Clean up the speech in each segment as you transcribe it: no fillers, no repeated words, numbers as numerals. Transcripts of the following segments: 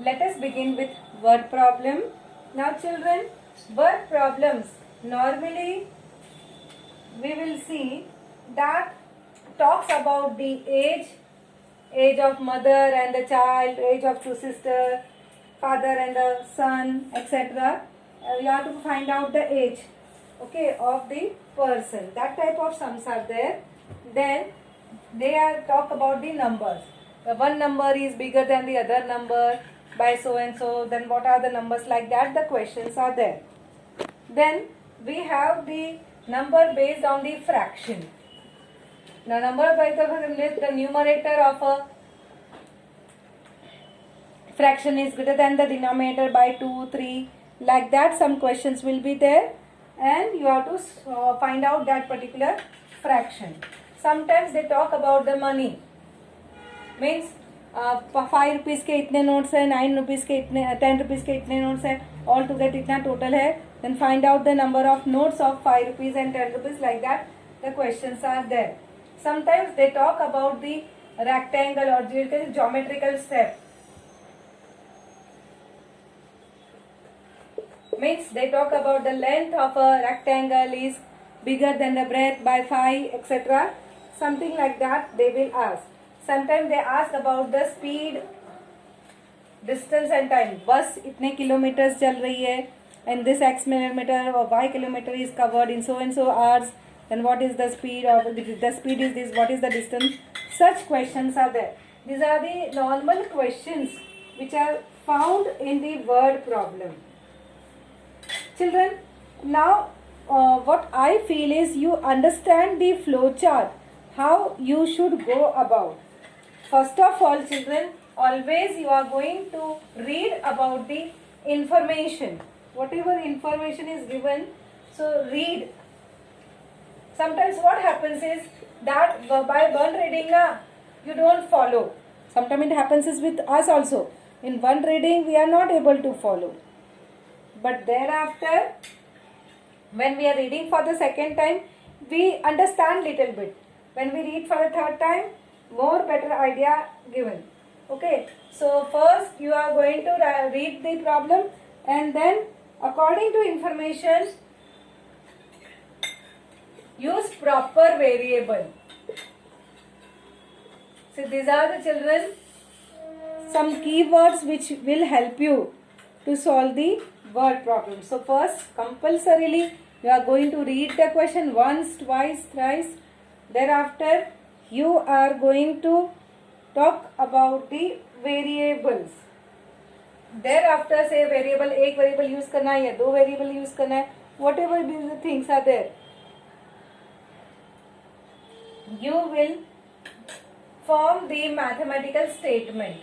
Let us begin with word problem. Now children, word problems normally we will see that talks about the age of mother and the child, age of two sisters, father and the son, etc. You have to find out the age, okay, of the person. That type of sums are there. Then they are talk about the numbers. The one number is bigger than the other number by so and so. Then what are the numbers, like that? The questions are there. Then we have the number based on the fraction. Now number by the numerator of a fraction is greater than the denominator by 2, 3. Like that some questions will be there, and you have to find out that particular fraction. Sometimes they talk about the money. Means 5 rupees के इतने notes है, 9 rupees के इतने, 10 rupees के इतने notes है, all together इतना total है. Then find out the number of notes of 5 rupees and 10 rupees. Like that the questions are there. Sometimes they talk about the rectangle or geometrical step. Means they talk about the length of a rectangle is bigger than the breadth by 5, etc. Something like that they will ask. Sometimes they ask about the speed, distance and time. Bus इतने kilometers चल रही है, and this x kilometer or y kilometer is covered in so and so hours. Then what is the speed of the speed is this? What is the distance? Such questions are there. These are the normal questions which are found in the word problem. Children, now what I feel is you understand the flow chart, how you should go about. First of all, children, always you are going to read about the information. Whatever information is given, so read. Sometimes what happens is that by one reading you don't follow. Sometimes it happens is with us also. In one reading we are not able to follow. But thereafter, when we are reading for the second time, we understand little bit. When we read for the third time, more better idea given. Okay. So first you are going to read the problem, and then according to information, use proper variable. So these are the children some keywords which will help you to solve the word problem. So first, compulsorily you are going to read the question once, twice, thrice. Thereafter you are going to talk about the variables. Thereafter say variable, एक variable use करना है या दो variable use करना है, whatever these things are there, you will form the mathematical statement.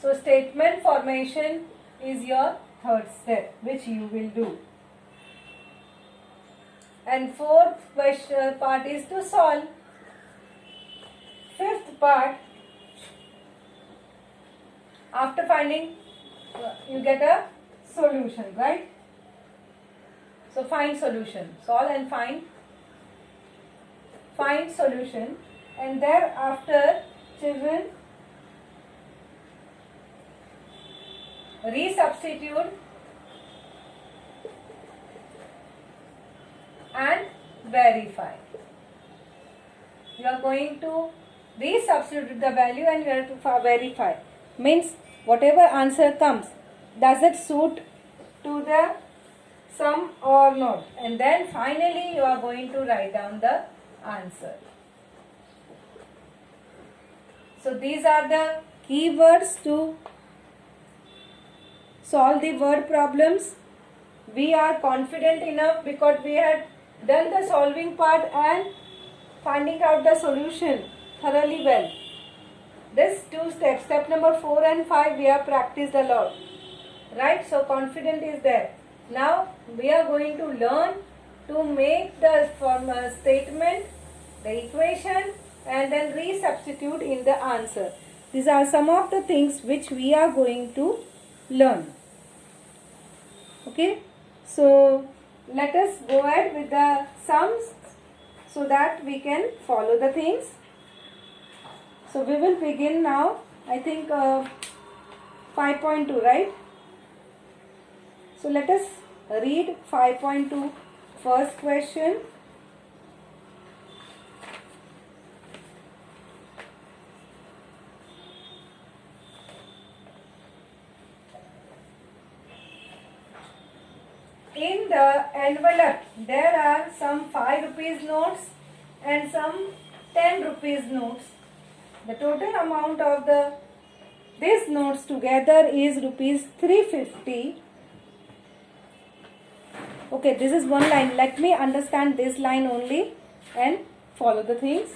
So statement formation is your third step which you will do. And fourth part is to solve. Fifth part, after finding you get a solution, right? So find solution, solve and find solution, and thereafter children resubstitute and verify. You are going to resubstitute the value and you have to verify. Means whatever answer comes, does it suit to the sum or not? And then finally you are going to write down the answer. So these are the keywords to solve the word problems. We are confident enough because we had done the solving part and finding out the solution thoroughly well. This two steps, step number 4 and 5, we have practiced a lot, right? So confident is there. Now we are going to learn to make the statement, the equation, and then resubstitute in the answer. These are some of the things which we are going to learn. Okay, so let us go ahead with the sums so that we can follow the things. So we will begin now. I think 5.2, right? So let us read 5.2 first question. In the envelope, there are some 5 rupees notes and some 10 rupees notes. The total amount of these notes together is rupees 350. Okay, this is one line. Let me understand this line only and follow the things.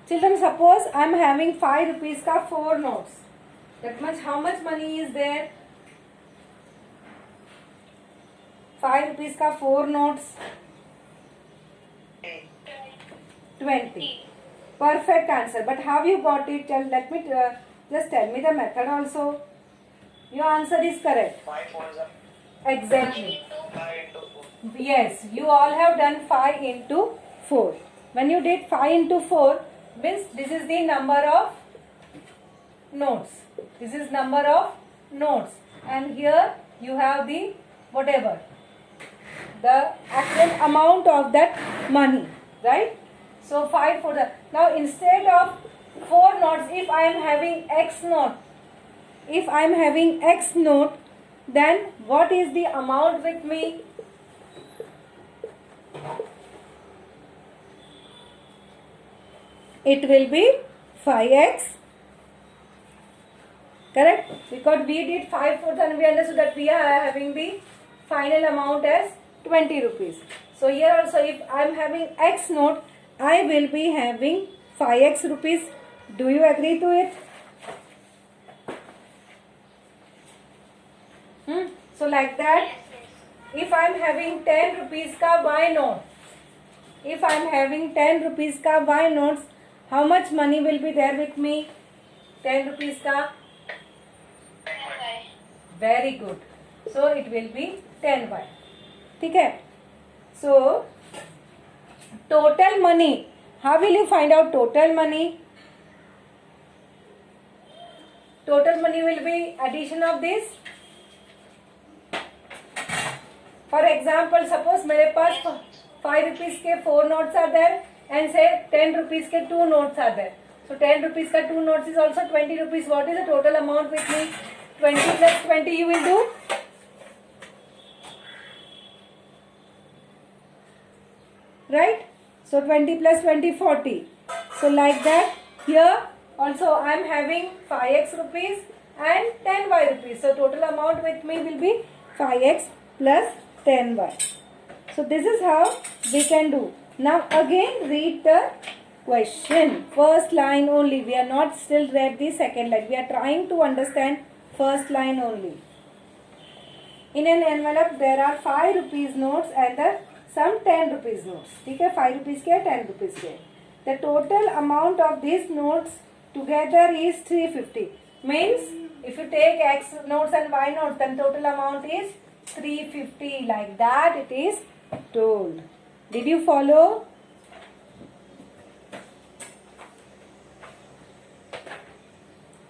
Children, suppose I am having 5 rupees ka 4 notes. That much, how much money is there? 5 rupees ka 4 notes. 20. Perfect answer. But how you got it? Let me just tell me the method also. Your answer is correct. 5 4 Exactly. 5 into 4. Yes, you all have done 5 into 4. When you did 5 into 4, means this is the number of notes. This is number of notes. And here you have the whatever. The actual amount of that money. Right? So 5 for the. Now instead of 4 notes, if I am having X note, then what is the amount with me? It will be 5x. Correct? Because we did 5 fourths and we understood that we are having the final amount as 20 rupees. So here also if I am having X note, I will be having 5x rupees. Do you agree to it? So like that, if I am having 10 rupees ka Y note, if I am having 10 rupees ka Y notes, how much money will be there with me? 10 rupees ka? Very good. So it will be 10Y. ठीक है? So total money. How will you find out total money? Total money will be addition of this. For example, suppose मेरे पास 5 rupees के 4 notes are there and say 10 rupees के 2 notes are there. So 10 rupees का 2 notes is also 20 rupees. What is the total amount with me? 20 plus 20 you will do. Right? So 20 plus 20, 40. So like that, here also I am having 5x rupees and 10y rupees. So total amount with me will be 5x plus 10y. So this is how we can do. Now again read the question. First line only. We are not still read the second line. We are trying to understand first line only. In an envelope there are 5 rupees notes and some 10 rupees notes. ठीक है, 5 rupees के 10 rupees के. The total amount of these notes together is 350. Means if you take X notes and Y notes, then total amount is 350. Like that it is told. Did you follow?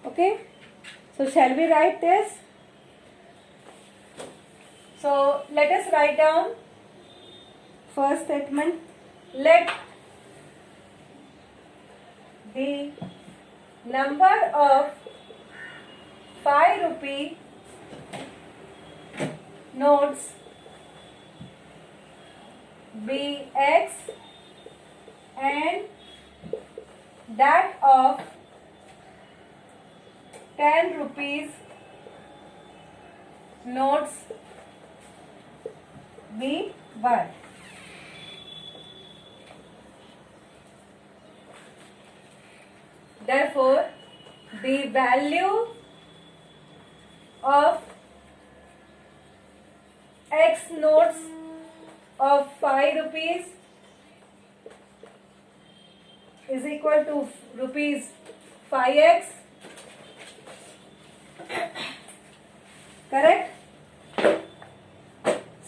Okay. So shall we write this? So let us write down first statement. Let the number of 5 rupee notes be X and that of 10 rupees notes be Y. Therefore, the value of X notes of 5 rupees is equal to rupees 5x. Correct?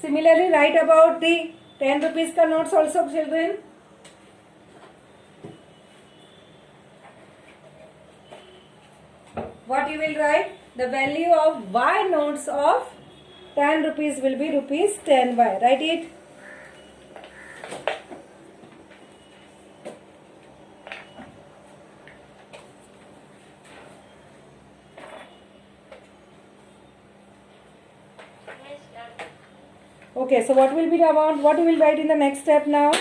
Similarly, write about the 10 rupees ka notes also, children. what you will write? The value of Y notes of 10 rupees will be rupees 10Y. Write it. Okay, so what will be the amount? What you will write in the next step now?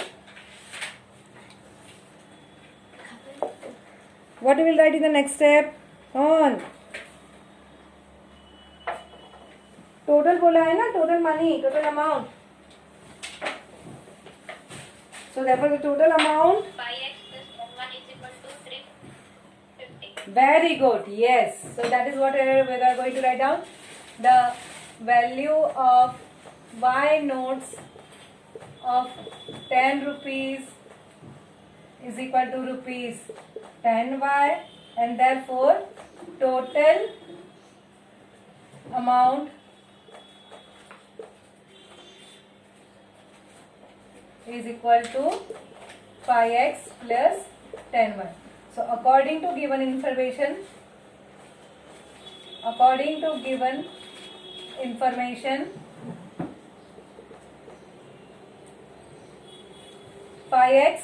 What you will write in the next step? On. Total बोला है ना? Total money, total amount. So therefore the total amount. 5x plus 1 is equal to 350. Very good. Yes. So that is what we are going to write down. The value of Y notes of 10 rupees is equal to rupees 10Y, and therefore total amount is equal to 5x plus 10y. So according to given information, 5x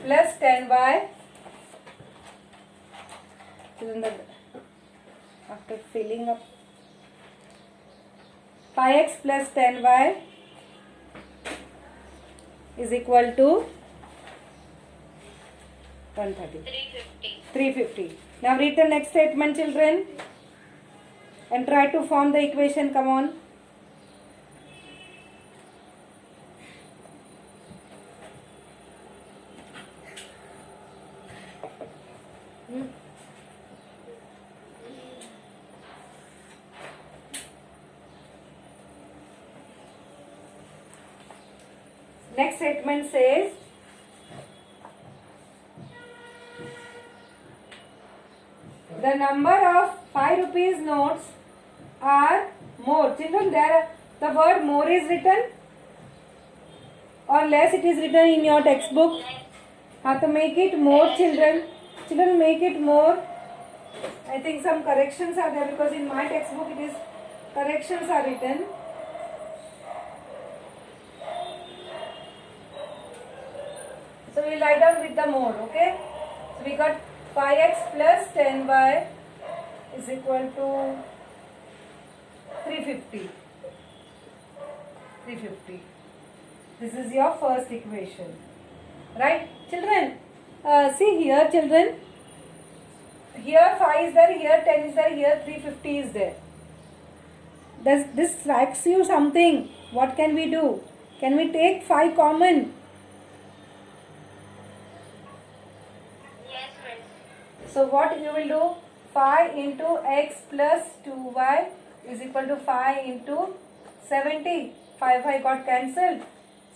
plus 10y after filling up 5x plus 10y is equal to 130. 350. Now read the next statement, children, and try to form the equation. Come on. Next statement says the number of 5 rupees notes are more. Children, there the word more is written or less it is written in your textbook. Have to make it more, children. Children, make it more. I think some corrections are there because in my textbook it is corrections are written. So we will write down with the more, okay? So we got 5x plus 10y is equal to 350. 350. This is your first equation. Right? Children, see here, children. Here 5 is there, here 10 is there, here 350 is there. Does this strikes you something? What can we do? Can we take 5 common? So what you will do? 5 into x plus 2y is equal to 5 into 70. 5 got cancelled.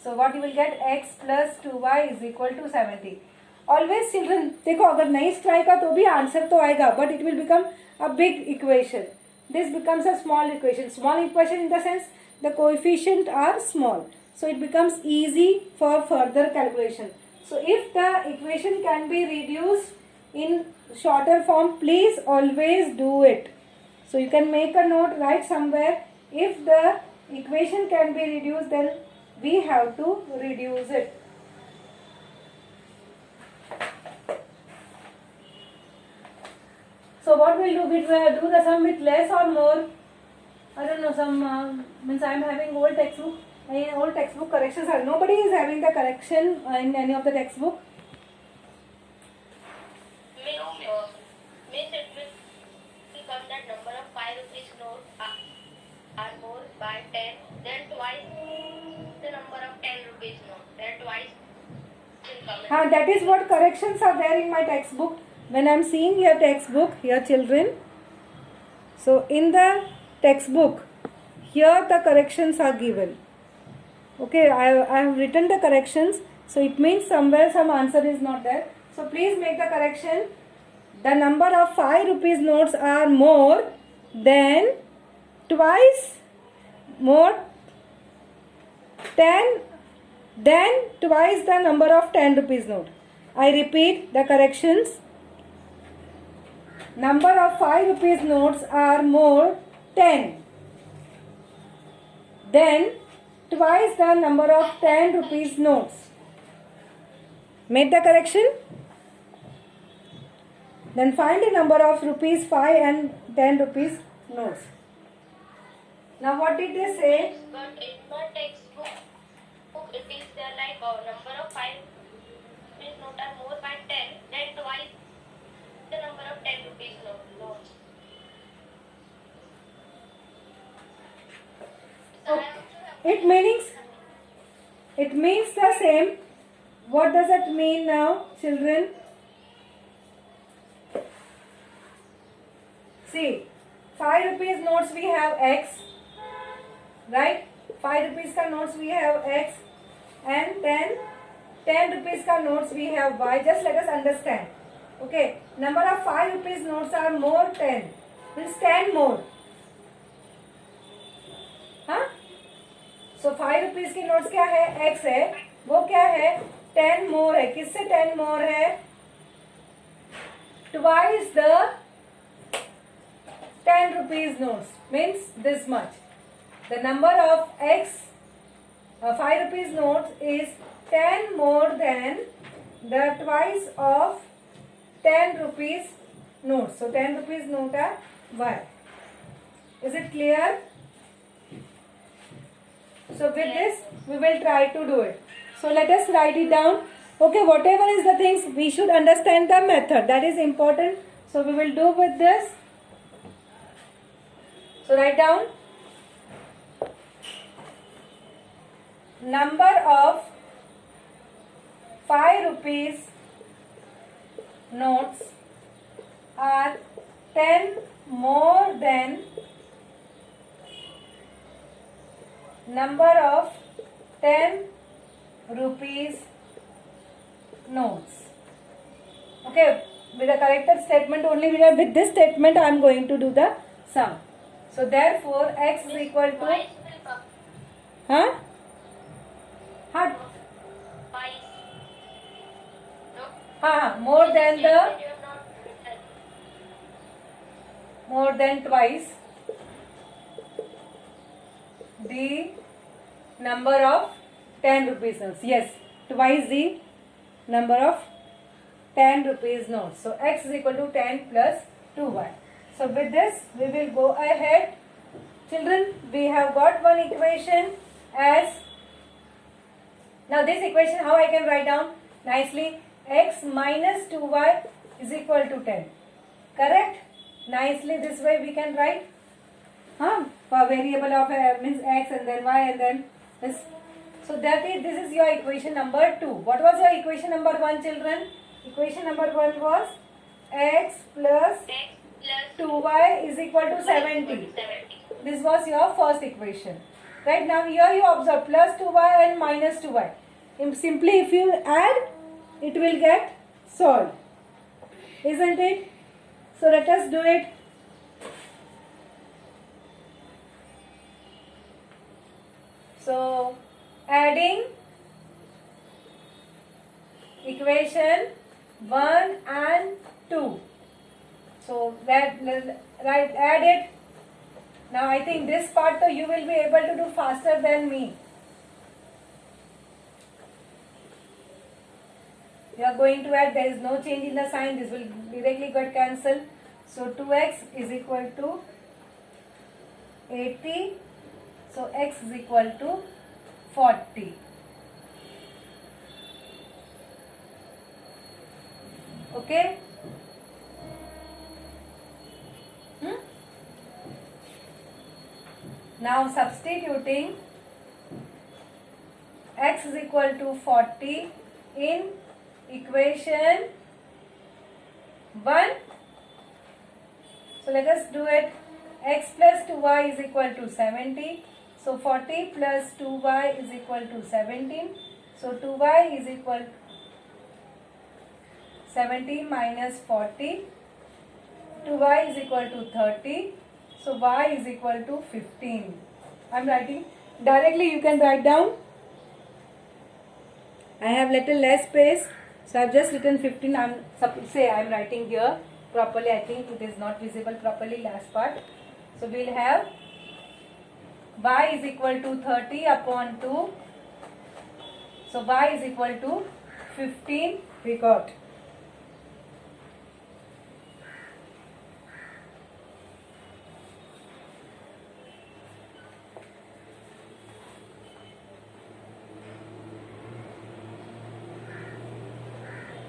So what you will get? X plus 2y is equal to 70. Always children, देखो अगर नहीं strike का तो भी answer तो आएगा, but it will become a big equation. This becomes a small equation. Small equation in the sense the coefficient are small. So it becomes easy for further calculation. So if the equation can be reduced in shorter form, please always do it. So you can make a note, write somewhere. If the equation can be reduced, then we have to reduce it. So what will do? We will do the sum with less or more. I don't know. Some means I am having old textbook. Old textbook corrections are. Nobody is having the correction in any of the textbook. Means it will become that number of 5 rupees notes are more by 10, then twice the number of 10 rupees note, then twice will come. That is what corrections are there in my textbook. When I am seeing your textbook, here children. So in the textbook, here the corrections are given. Okay, I have written the corrections. So it means somewhere some answer is not there. So please make the correction. The number of 5 rupees notes are more than twice more 10 than twice the number of 10 rupees note. I repeat the corrections. Number of 5 rupees notes are more 10. Then twice the number of 10 rupees notes. Made the correction? Then find the number of rupees 5 and 10 rupees notes. Now what did they say? But in the textbook, it is there like number of 5 rupees note are more by 10, then twice the number of 10 rupees notes. So I also have It means the same. What does it mean now, children? See, 5 rupees notes we have X, right? 5 rupees ka notes we have X, and then 10 rupees ka notes we have Y. Just let us understand. Okay, number of 5 rupees notes are more 10. Means 10 more. हाँ? So 5 rupees की notes क्या है? X है. वो क्या है? 10 more है. किससे 10 more है? Twice the 10 rupees notes. Means this much. The number of X 5 rupees notes is 10 more than the twice of 10 rupees notes. So 10 rupees note are Y. Is it clear? So with this we will try to do it. So let us write it down. Okay, whatever is the things, we should understand the method. That is important. So we will do with this. So write down. Number of 5 rupees notes are 10 more than number of 10 rupees notes. Okay, with the corrected statement only, with this statement I am going to do the sum. So therefore X is equal to twice will come. huh? Huh? Twice. No. More than the You have not written. more than twice the number of 10 rupees notes. Yes, twice the number of 10 rupees notes. So X is equal to 10 plus 2Y. So with this we will go ahead. Children, we have got one equation as, now this equation how I can write down nicely? X minus 2Y is equal to 10. Correct? Nicely this way we can write. For variable of means X and then Y and then this. So that is, this is your equation number 2. What was your equation number 1, children? Equation number 1 was X plus X plus 2Y is equal to 70. 70. This was your first equation. Right, now here you observe plus 2Y and minus 2Y. Simply if you add, it will get solved. Isn't it? So let us do it. So adding equation 1 and 2. So that, right, add it. Now I think this part though you will be able to do faster than me. You are going to add, there is no change in the sign, this will directly get cancelled. So 2x is equal to 80. So x is equal to 40. Okay? Now substituting x is equal to 40 in equation 1. So let us do it. X plus 2y is equal to 70. So 40 plus 2y is equal to 17. So 2y is equal to 70 minus 40. 2y is equal to 30. So y is equal to 15. I am writing directly, you can write down. I have little less space. So I've just written 15. I'm writing here properly. I think it is not visible properly, last part. So we'll have y is equal to 30 upon 2. So y is equal to 15 we got.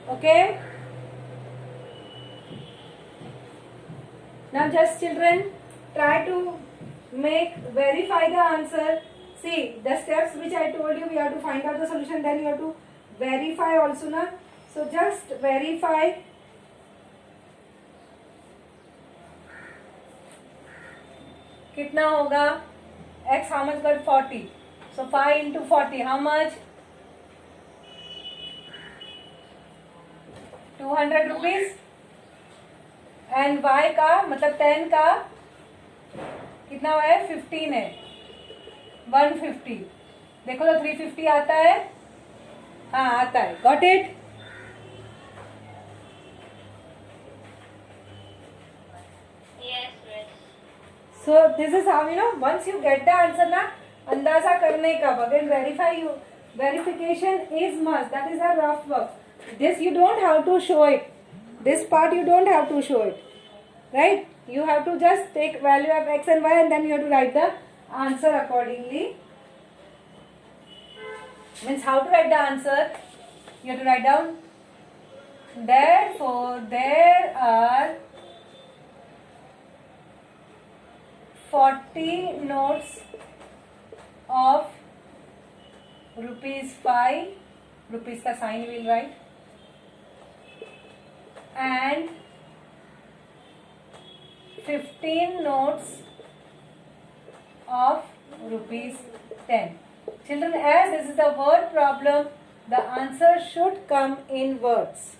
Okay. Now just children try to verify the answer. See the steps which I told you, we have to find out the solution, then you have to verify also na. So just verify. कितना होगा? X how much got 40? So 5 into 40 how much? 200 rupees. And y का मतलब 10 का कितना है? 15 है, 150. देखो तो 350 आता है. हाँ आता है. Got it? Yes, miss. So this is how, once you get the answer ना, अंदाजा करने का. Again verification is must. That is a rough work. This you don't have to show it. This part you don't have to show it. Right? You have to just take value of x and y and then you have to write the answer accordingly. Means how to write the answer? You have to write down. Therefore, there are 40 notes of ₹5. Rupees का sign will write. And 15 notes of ₹10. Children, as this is a word problem, the answer should come in words.